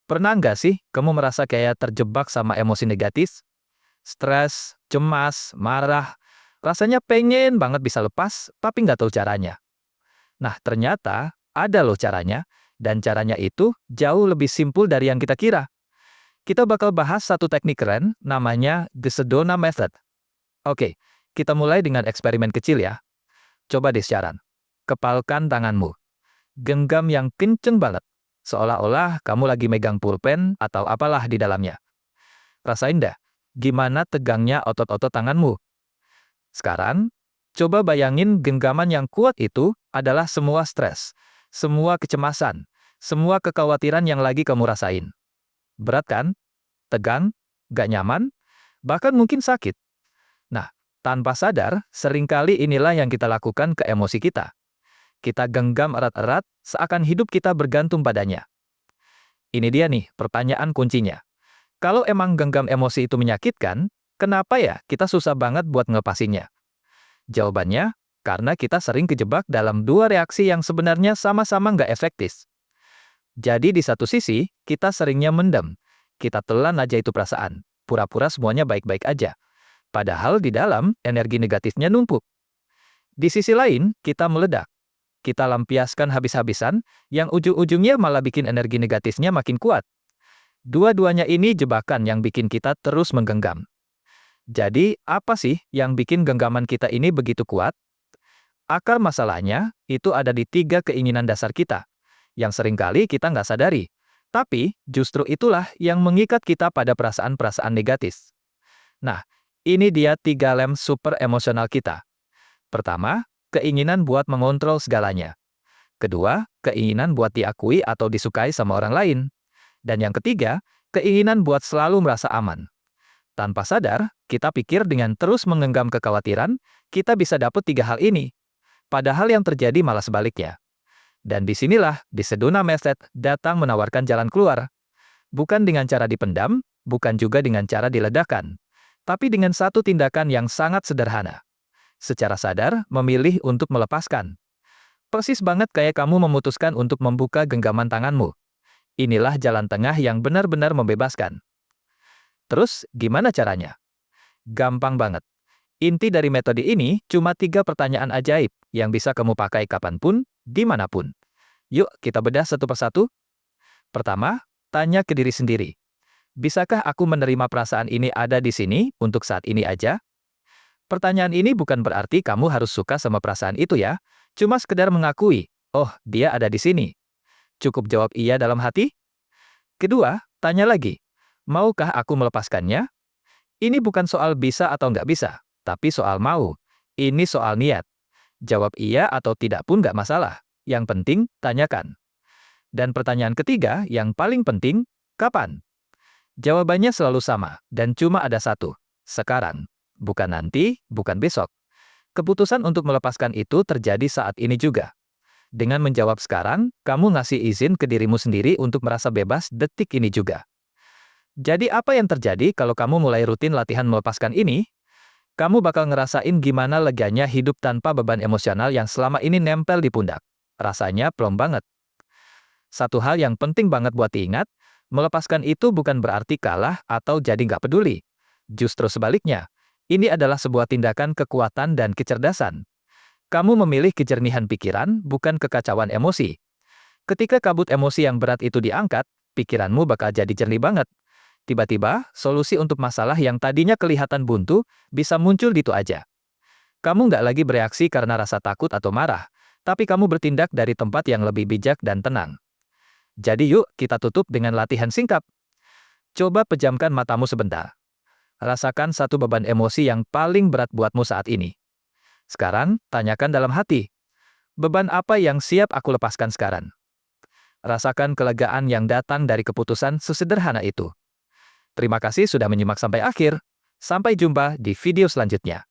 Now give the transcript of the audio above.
Pernah nggak sih kamu merasa kayak terjebak sama emosi negatif? Stres, cemas, marah, rasanya pengen banget bisa lepas, tapi nggak tahu caranya. Nah, ternyata ada loh caranya, dan caranya itu jauh lebih simpel dari yang kita kira. Kita bakal bahas satu teknik keren, namanya The Sedona Method. Oke, kita mulai dengan eksperimen kecil ya. Coba deh sekarang. Kepalkan tanganmu. Genggam yang kenceng banget. Seolah-olah kamu lagi megang pulpen atau apalah di dalamnya. Rasain dah, gimana tegangnya otot-otot tanganmu. Sekarang, coba bayangin genggaman yang kuat itu adalah semua stres, semua kecemasan, semua kekhawatiran yang lagi kamu rasain. Berat kan? Tegang? Gak nyaman? Bahkan mungkin sakit. Nah, tanpa sadar, seringkali inilah yang kita lakukan ke emosi kita. Kita genggam erat-erat, seakan hidup kita bergantung padanya. Ini dia nih, pertanyaan kuncinya. Kalau emang genggam emosi itu menyakitkan, kenapa ya kita susah banget buat ngelepasinnya? Jawabannya, karena kita sering kejebak dalam dua reaksi yang sebenarnya sama-sama nggak efektif. Jadi di satu sisi, kita seringnya mendem. Kita telan aja itu perasaan. Pura-pura semuanya baik-baik aja. Padahal di dalam, energi negatifnya numpuk. Di sisi lain, kita meledak. Kita lampiaskan habis-habisan, yang ujung-ujungnya malah bikin energi negatifnya makin kuat. Dua-duanya ini jebakan yang bikin kita terus menggenggam. Jadi, apa sih yang bikin genggaman kita ini begitu kuat? Akar masalahnya, itu ada di tiga keinginan dasar kita, yang seringkali kita nggak sadari. Tapi, justru itulah yang mengikat kita pada perasaan-perasaan negatif. Nah, ini dia tiga lem super emosional kita. Pertama, keinginan buat mengontrol segalanya. Kedua, keinginan buat diakui atau disukai sama orang lain. Dan yang ketiga, keinginan buat selalu merasa aman. Tanpa sadar, kita pikir dengan terus menggenggam kekhawatiran, kita bisa dapat tiga hal ini. Padahal yang terjadi malah sebaliknya. Dan disinilah, The Sedona Method datang menawarkan jalan keluar. Bukan dengan cara dipendam, bukan juga dengan cara diledakkan. Tapi dengan satu tindakan yang sangat sederhana. Secara sadar, memilih untuk melepaskan. Persis banget kayak kamu memutuskan untuk membuka genggaman tanganmu. Inilah jalan tengah yang benar-benar membebaskan. Terus, gimana caranya? Gampang banget. Inti dari metode ini cuma 3 pertanyaan ajaib yang bisa kamu pakai kapanpun, dimanapun. Yuk, kita bedah satu persatu. Pertama, tanya ke diri sendiri. Bisakah aku menerima perasaan ini ada di sini untuk saat ini aja? Pertanyaan ini bukan berarti kamu harus suka sama perasaan itu ya, cuma sekedar mengakui, oh, dia ada di sini. Cukup jawab iya dalam hati. Kedua, tanya lagi, maukah aku melepaskannya? Ini bukan soal bisa atau nggak bisa, tapi soal mau. Ini soal niat. Jawab iya atau tidak pun nggak masalah. Yang penting, tanyakan. Dan pertanyaan ketiga, yang paling penting, kapan? Jawabannya selalu sama, dan cuma ada satu. Sekarang. Bukan nanti, bukan besok. Keputusan untuk melepaskan itu terjadi saat ini juga. Dengan menjawab sekarang, kamu ngasih izin ke dirimu sendiri untuk merasa bebas detik ini juga. Jadi apa yang terjadi kalau kamu mulai rutin latihan melepaskan ini? Kamu bakal ngerasain gimana leganya hidup tanpa beban emosional yang selama ini nempel di pundak. Rasanya plong banget. Satu hal yang penting banget buat diingat, melepaskan itu bukan berarti kalah atau jadi nggak peduli. Justru sebaliknya, ini adalah sebuah tindakan kekuatan dan kecerdasan. Kamu memilih kejernihan pikiran, bukan kekacauan emosi. Ketika kabut emosi yang berat itu diangkat, pikiranmu bakal jadi jernih banget. Tiba-tiba, solusi untuk masalah yang tadinya kelihatan buntu, bisa muncul di itu aja. Kamu nggak lagi bereaksi karena rasa takut atau marah, tapi kamu bertindak dari tempat yang lebih bijak dan tenang. Jadi yuk, kita tutup dengan latihan singkat. Coba pejamkan matamu sebentar. Rasakan satu beban emosi yang paling berat buatmu saat ini. Sekarang, tanyakan dalam hati. Beban apa yang siap aku lepaskan sekarang? Rasakan kelegaan yang datang dari keputusan sesederhana itu. Terima kasih sudah menyimak sampai akhir. Sampai jumpa di video selanjutnya.